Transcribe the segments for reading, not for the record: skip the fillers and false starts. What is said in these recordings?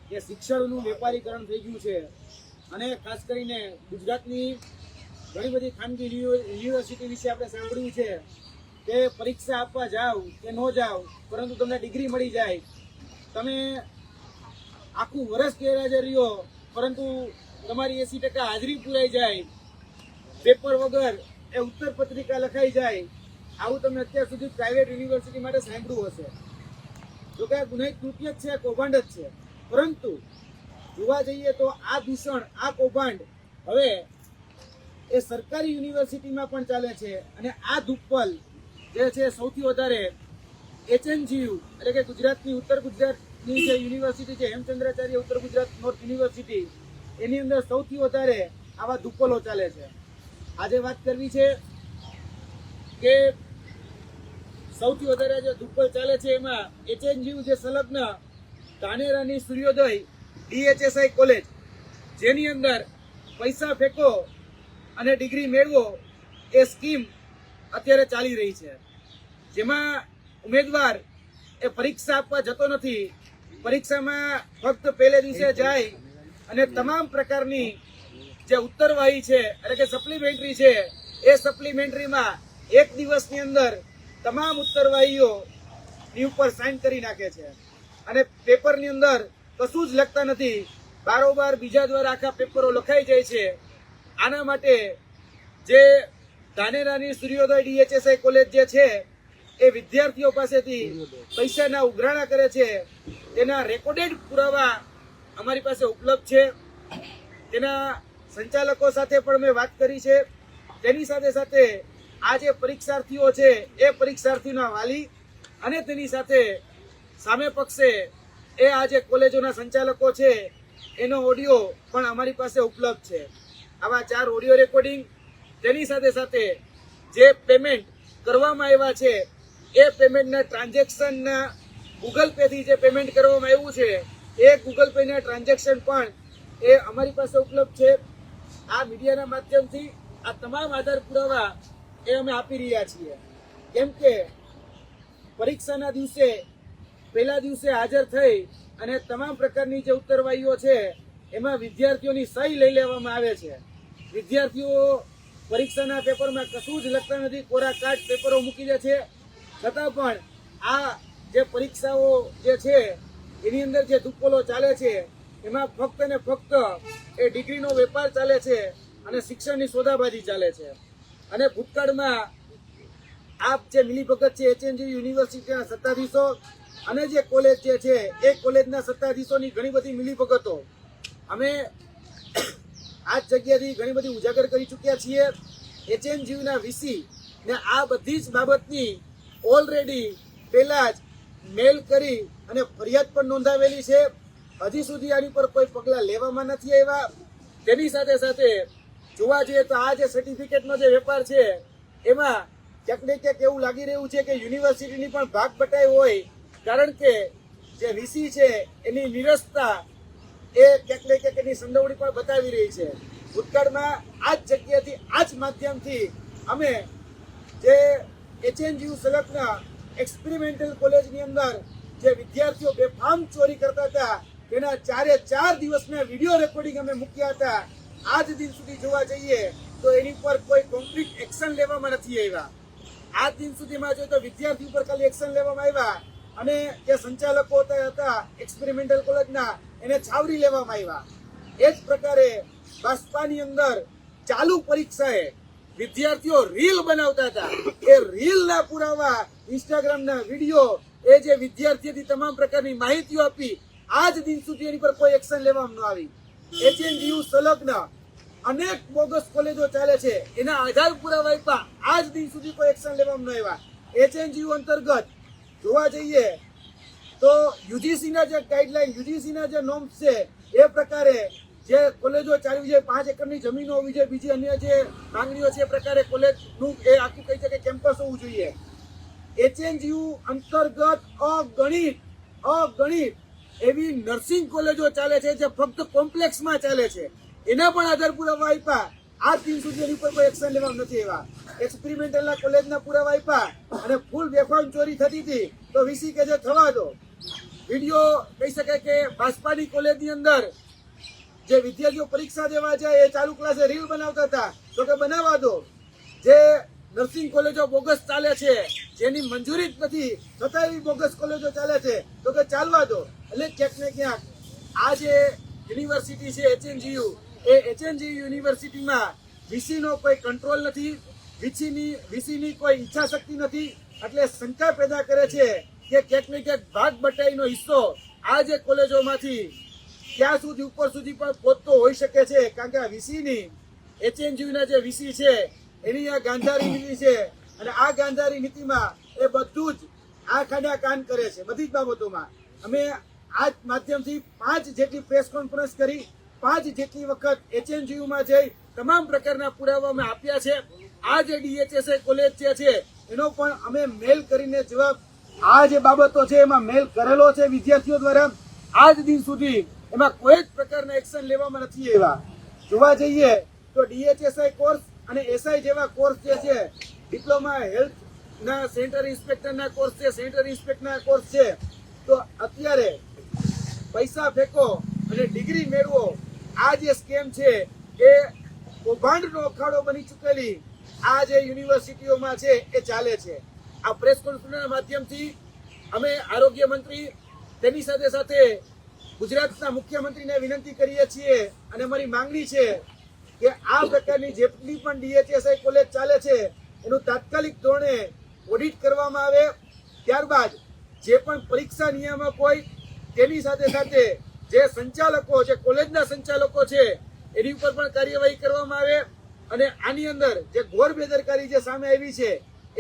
કે શિક્ષણનું વેપારીકરણ થઈ ગયું છે અને ખાસ કરીને ગુજરાતની ઘણી બધી ખાનગી યુનિવર્સિટી વિશે આપણે સાંભળ્યું છે કે પરીક્ષા આપવા જાઓ કે ન જાઓ પરંતુ તમને ડિગ્રી મળી જાય, તમે આખું વર્ષ ગેરહાજર રહ્યો પરંતુ તમારી 80% હાજરી પૂરાઈ જાય, પેપર વગર એ ઉત્તર પત્રિકા લખાઈ જાય, આવું તમે અત્યાર સુધી પ્રાઇવેટ યુનિવર્સિટી માટે સાંભળ્યું હશે. જો કે ગુનાહિત કૃત્ય જ છે, કૌભાંડ જ છે. પરંતુ જોવા જઈએ તો આ દૂષણ, આ કૌભાંડ હવે એ સરકારી યુનિવર્સિટીમાં પણ ચાલે છે. અને આ ધુપ્પલ જે છે સૌથી વધારે HNGU એટલે કે ગુજરાતની ઉત્તર ગુજરાતની જે યુનિવર્સિટી છે, હેમચંદ્રાચાર્ય ઉત્તર ગુજરાત નોર્થ યુનિવર્સિટી, એની અંદર સૌથી વધારે આવા ધુપ્પલો ચાલે છે. આજે વાત કરવી છે કે સૌથી વધારે જે ધુપ્પલ ચાલે છે એમાં HNGU જે સંલગ્ન ધાનેરાની સૂર્યોદય DHSI કોલેજ, જેની અંદર પૈસા ફેંકો અને ડિગ્રી મેળવો એ સ્કીમ અત્યારે ચાલી રહી છે. જેમાં ઉમેદવાર એ પરીક્ષા આપવા જતો નથી, પરીક્ષામાં ફક્ત પહેલે દિવસે જાય અને તમામ પ્રકારની જે ઉત્તરવાહી છે એટલે કે સપ્લિમેન્ટરી છે એ સપ્લિમેન્ટરીમાં એક દિવસની અંદર તમામ ઉત્તરવાહીઓની ઉપર સાઇન કરી નાખે છે અને પેપરની અંદર કશું જ લખતા નથી, બારોબાર બીજા દ્વારા આખા પેપરો લખાઈ જાય છે. આના માટે જે ધાનેરાની સૂર્યોદય DHSI કોલેજ જે છે એ વિદ્યાર્થીઓ પાસેથી પૈસાના ઉઘરાણા કરે છે. તેના રેકોર્ડેડ પુરાવા અમારી પાસે ઉપલબ્ધ છે. તેના સંચાલકો સાથે પણ મેં વાત કરી છે. તેની સાથે સાથે આ જે પરીક્ષાર્થીઓ છે એ પરીક્ષાર્થીઓના વાલી અને તેની સાથે સામે પક્ષે એ આ જે કોલેજોના સંચાલકો છે એનો ઓડિયો પણ અમારી પાસે ઉપલબ્ધ છે. આવા 4 ઓડિયો રેકોર્ડિંગ, તેની સાથે સાથે જે પેમેન્ટ કરવામાં આવ્યા છે એ પેમેન્ટના ટ્રાન્ઝેક્શનના ગૂગલ પેથી જે પેમેન્ટ કરવામાં આવ્યું છે એ ગૂગલ પેના ટ્રાન્ઝેક્શન પણ એ અમારી પાસે ઉપલબ્ધ છે. આ મીડિયાના માધ્યમથી આ તમામ આધાર પુરાવા એ અમે આપી રહ્યા છીએ. કેમ કે પરીક્ષાના દિવસે પહેલા દિવસે હાજર થઈ અને તમામ પ્રકારની જે ઉત્તરવાહીઓ છે એમાં વિદ્યાર્થીઓની સહી લઈ લેવામાં આવે છે. વિદ્યાર્થીઓ પરીક્ષાના પેપરમાં કશું જ લખતા નથી, કોરા કાટ પેપરો મૂકી દે છે. છતાં પણ આ જે પરીક્ષાઓ જે છે એની અંદર જે ધુપ્પલો ચાલે છે એમાં ફક્ત ને ફક્ત એ ડિગ્રીનો વેપાર ચાલે છે અને શિક્ષણની સોદાબાજી ચાલે છે. અને ભૂતકાળમાં આ જે મિલીભગત છે HNGU યુનિવર્સિટીના સત્તાધીશો અને જે કોલેજ જે છે એ કોલેજના સત્તાધીશોની ઘણી બધી મિલીભગતો અમે આ જગ્યાથી ઘણી બધી ઉજાગર કરી ચૂક્યા છીએ. HNGUના VC ને આ બધી જ બાબતની ઓલરેડી પહેલા જ મેલ કરી અને ફરિયાદ પણ નોંધાવેલી છે. હજી સુધી આની પર કોઈ પગલાં લેવામાં નથી આવ્યા. તેની સાથે સાથે જોવા જઈએ તો આ જે સર્ટિફિકેટનો જે વેપાર છે એમાં ક્યાંક ને ક્યાંક એવું લાગી રહ્યું છે કે યુનિવર્સિટીની પણ ભાગ બટાઈ હોય, કારણ કે જે VC છે એની નિરસતા એ ક્યાંક ને ક્યાંક એની સંડોવણી પણ બતાવી રહી છે. ભૂતકાળમાં આ જ જગ્યાથી, આ જ માધ્યમથી અમે જે HNGU સંલગ્ન એક્સપેરિમેન્ટલ કોલેજની અંદર જે વિદ્યાર્થીઓ બેફામ ચોરી કરતા હતા તેના 4 દિવસના વિડીયો રેકોર્ડિંગ અમે મૂક્યા હતા. આજ દિન સુધી જોવા જઈએ તો એની પર કોઈ કોન્ક્રીટ એક્શન લેવામાં નથી આવ્યા. આજ દિન સુધીમાં જોઈએ તો વિદ્યાર્થી ઉપર ખાલી એક્શન લેવામાં આવ્યા અને જે સંચાલકો હતા એક્સપેરિમેન્ટલ કોલેજના એને છાવરી લેવામાં આવ્યા. એ જ પ્રકારે બાસ્પાની અંદર ચાલુ પરીક્ષાએ વિદ્યાર્થીઓ રીલ બનાવતા હતા. એ રીલના પુરાવા, ઇન્સ્ટાગ્રામના વિડીયો, એ જે વિદ્યાર્થીઓથી તમામ પ્રકારની માહિતીઓ આપી, આજ દિન સુધી એની પર કોઈ એક્શન લેવામાં ન આવી. HNGU સંલગ્ન અનેક બોગસ કોલેજો ચાલે છે, એના આધાર પુરાવા આપ્યા, આજ દિન સુધી કોઈ એક્શન લેવામાં ન આવ્યા. HNGU અંતર્ગત જોવા જઈએ તો UGCના જે ગાઈડલાઈન, UGCના જે નોર્મ્સ છે એ પ્રકારે જે કોલેજો ચાલવી જોઈએ, 5 એકરની જમીનો હોવી જોઈએ, બીજી અન્ય જે માંગણીઓ છે એ પ્રકારે કોલેજનું એ આખું કહી છે કે કેમ્પસ હોવું જોઈએ. HNGU અંતર્ગત અગણિત એવી નર્સિંગ કોલેજો ચાલે છે જે ફક્ત કોમ્પ્લેક્સમાં ચાલે છે, એના પણ આધાર પુરાવા આપ્યા. આજ દિન સુધી એની પર કોઈ એક્શન લેવામાં નથી આવ્યા. એક્સપેરિમેન્ટલના કોલેજના પુરાવા આપ્યા અને ફૂલ બેફામ ચોરી થતી હતી તો VC કે જે થવા દો. વિડીયો કહી શકાય કે બાસ્પાની કોલેજની અંદર જે વિદ્યાર્થીઓ પરીક્ષા દેવા જાય એ ચાલુ ક્લાસે રીલ બનાવતા હતા, તો કે બનાવવા દો. જે નર્સિંગ કોલેજો બોગસ ચાલે છે, જેની મંજૂરી જ નથી છતાં એવી બોગસ કોલેજો ચાલે છે, તો કે ચાલવા દો. એટલે ક્યાંક ને ક્યાંક આ જે યુનિવર્સિટી છે HNGU, એ HNGU યુનિવર્સિટીમાં વીસીનો કોઈ કંટ્રોલ નથી, વીસીની કોઈ ઈચ્છા શક્તિ નથી. એટલે શંકા પેદા કરે છે કે ક્યાંક ને ક્યાંક ભાગ બટાઈનો હિસ્સો આ જે કોલેજોમાંથી ત્યાં સુધી ઉપર સુધી પણ પહોંચતો હોઈ શકે છે. કારણ કે આ વીસીની HNGUના જે વીસી છે એની આ ગાંધારી નીતિ છે, અને આ ગાંધારી નીતિમાં એ બધું જ આ ખાડા કાન કરે છે બધી જ બાબતોમાં. અમે આ માધ્યમથી 5 જેટલી પ્રેસ કોન્ફરન્સ કરી, 5 જેટલી વખત HNGUમાં જઈ તમામ પ્રકારના પુરાવા અમે આપ્યા છે. આ જે DHSI કોલેજ જે છે એનો પણ અમે મેલ કરીને જવાબ, આ જે બાબતો છે એમાં મેલ કરેલો છે વિદ્યાર્થીઓ દ્વારા. આજ દિન સુધી એમાં કોઈ જ પ્રકારના એક્શન લેવામાં નથી આવ્યા. જોવા જઈએ તો DHSI કોર્સ અને SI જેવા કોર્સ જે છે, ડિપ્લોમા હેલ્થના સેન્ટર ઇન્સ્પેક્ટરના કોર્સ છે, સેન્ટર ઇન્સ્પેક્ટરના કોર્સ છે, તો અત્યારે પૈસા ફેંકો અને ડિગ્રી મેળવો, આ જે સ્કેમ છે એ કૌભાંડનો અખાડો બની ચૂકેલી આ જે યુનિવર્સિટીઓમાં છે એ ચાલે છે. આ પ્રેસ કોન્ફરન્સના માધ્યમથી અમે આરોગ્ય મંત્રી, તેની સાથે સાથે ગુજરાતના મુખ્યમંત્રીને વિનંતી કરીએ છીએ અને અમારી માંગણી છે કે આ પ્રકારની જેટલી પણ DHSI કોલેજ ચાલે છે એનું તાત્કાલિક ધોરણે ઓડિટ કરવામાં આવે. ત્યારબાદ જે પણ પરીક્ષા નિયામક હોય તેની સાથે સાથે જે સંચાલકો, જે કોલેજના સંચાલકો છે એની ઉપર પણ કાર્યવાહી કરવામાં આવે. અને આની અંદર જે ઘોર બેદરકારી જે સામે આવી છે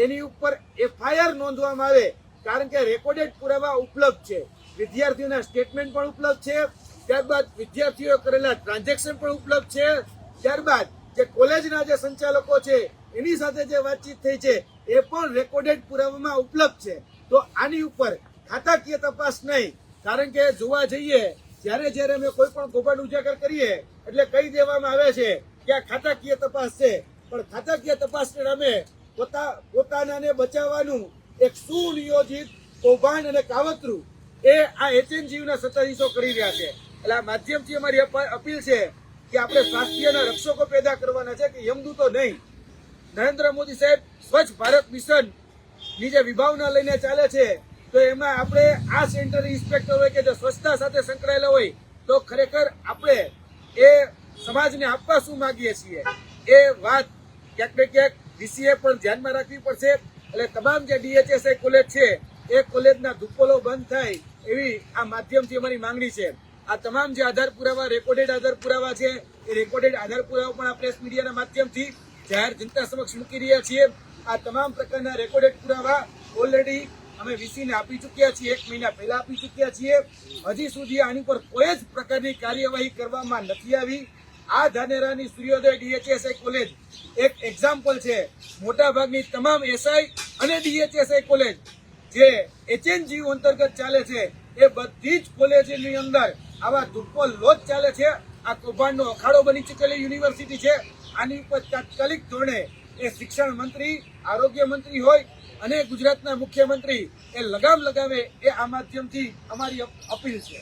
એની ઉપર FIR નોંધવામાં આવે. કારણ કે રેકોર્ડેડ પુરાવા ઉપલબ્ધ છે, વિદ્યાર્થીઓના સ્ટેટમેન્ટ પણ ઉપલબ્ધ છે, ત્યારબાદ વિદ્યાર્થીઓ કરેલા ટ્રાન્ઝેક્શન પણ ઉપલબ્ધ છે, ત્યારબાદ જે કોલેજના જે સંચાલકો છે એની સાથે જે વાતચીત થઈ છે એ પણ રેકોર્ડેડ પુરાવામાં ઉપલબ્ધ છે. તો આની ઉપર ખાતાકીય તપાસ નહીં, કારણ કે જોવા જઈએ જ્યારે અમે કોઈ પણ કૌભાંડ ઉજાગર કરીએ એટલે કહી દેવામાં આવે છે કે આ ખાતાકીય તપાસ છે, પણ ખાતાકીય તપાસને નામે પોતાનાને બચાવવાનું એક સુનિયોજિત કૌભાંડ અને કાવતરું એ આ HNGUના સત્તાધીશો કરી રહ્યા છે. એટલે આ માધ્યમથી અમારી અપીલ છે કે આપણે સ્વાસ્થ્યના રક્ષકો પેદા કરવાના છે, કે યમદૂતો નહીં. નરેન્દ્ર મોદી સાહેબ સ્વચ્છ ભારત મિશન ની જે વિભાવના લઈને ચાલે છે, તો એમાં આપણે આ સેન્ટર ઇન્સ્પેક્ટર હોય કે જે સ્વચ્છતા સાથે સંકળાયેલા હોય, તો ખરેખર આપણે એ સમાજને આપવા શું માંગીએ છીએ એ વાત ક્યાંક ને ક્યાંક વીસીએ પણ ધ્યાનમાં રાખવી પડશે. એટલે તમામ જે DHSI કોલેજ છે એ કોલેજના ધુપ્પોલો બંધ થાય એવી આ માધ્યમથી અમારી માંગણી છે. આ તમામ જે આધાર પુરાવા, રેકોર્ડેડ આધાર પુરાવા છે, એ રેકોર્ડેડ આધાર પુરાવા પણ આ પ્રેસ મીડિયાના માધ્યમથી જાહેર જનતા સમક્ષ મૂકી રહ્યા છીએ. આ તમામ પ્રકારના રેકોર્ડેડ પુરાવા ઓલરેડી અમે વીસીને આપી ચૂક્યા છીએ, 1 મહિના પહેલા આપી ચૂક્યા છીએ. હજી સુધી આની પર કોઈ જ પ્રકારની કાર્યવાહી કરવામાં નથી આવી. આ ધાનેરાની સૂર્યોદય DHSI કોલેજ એક એક્ઝામ્પલ છે. મોટા ભાગની તમામ SI અને DHSI કોલેજ જે HNGU અંતર્ગત ચાલે છે એ બધી જ કોલેજની અંદર આવા ધુપ્પો લોજ ચાલે છે. આ કૌભાંડનો અખાડો બની ચૂકેલી યુનિવર્સિટી છે. આની ઉપર તાત્કાલિક ધોરણે એ શિક્ષણ મંત્રી, આરોગ્ય મંત્રી હોય અને ગુજરાતના મુખ્યમંત્રી એ લગામ લગાવે, એ આ માધ્યમથી અમારી અપીલ છે.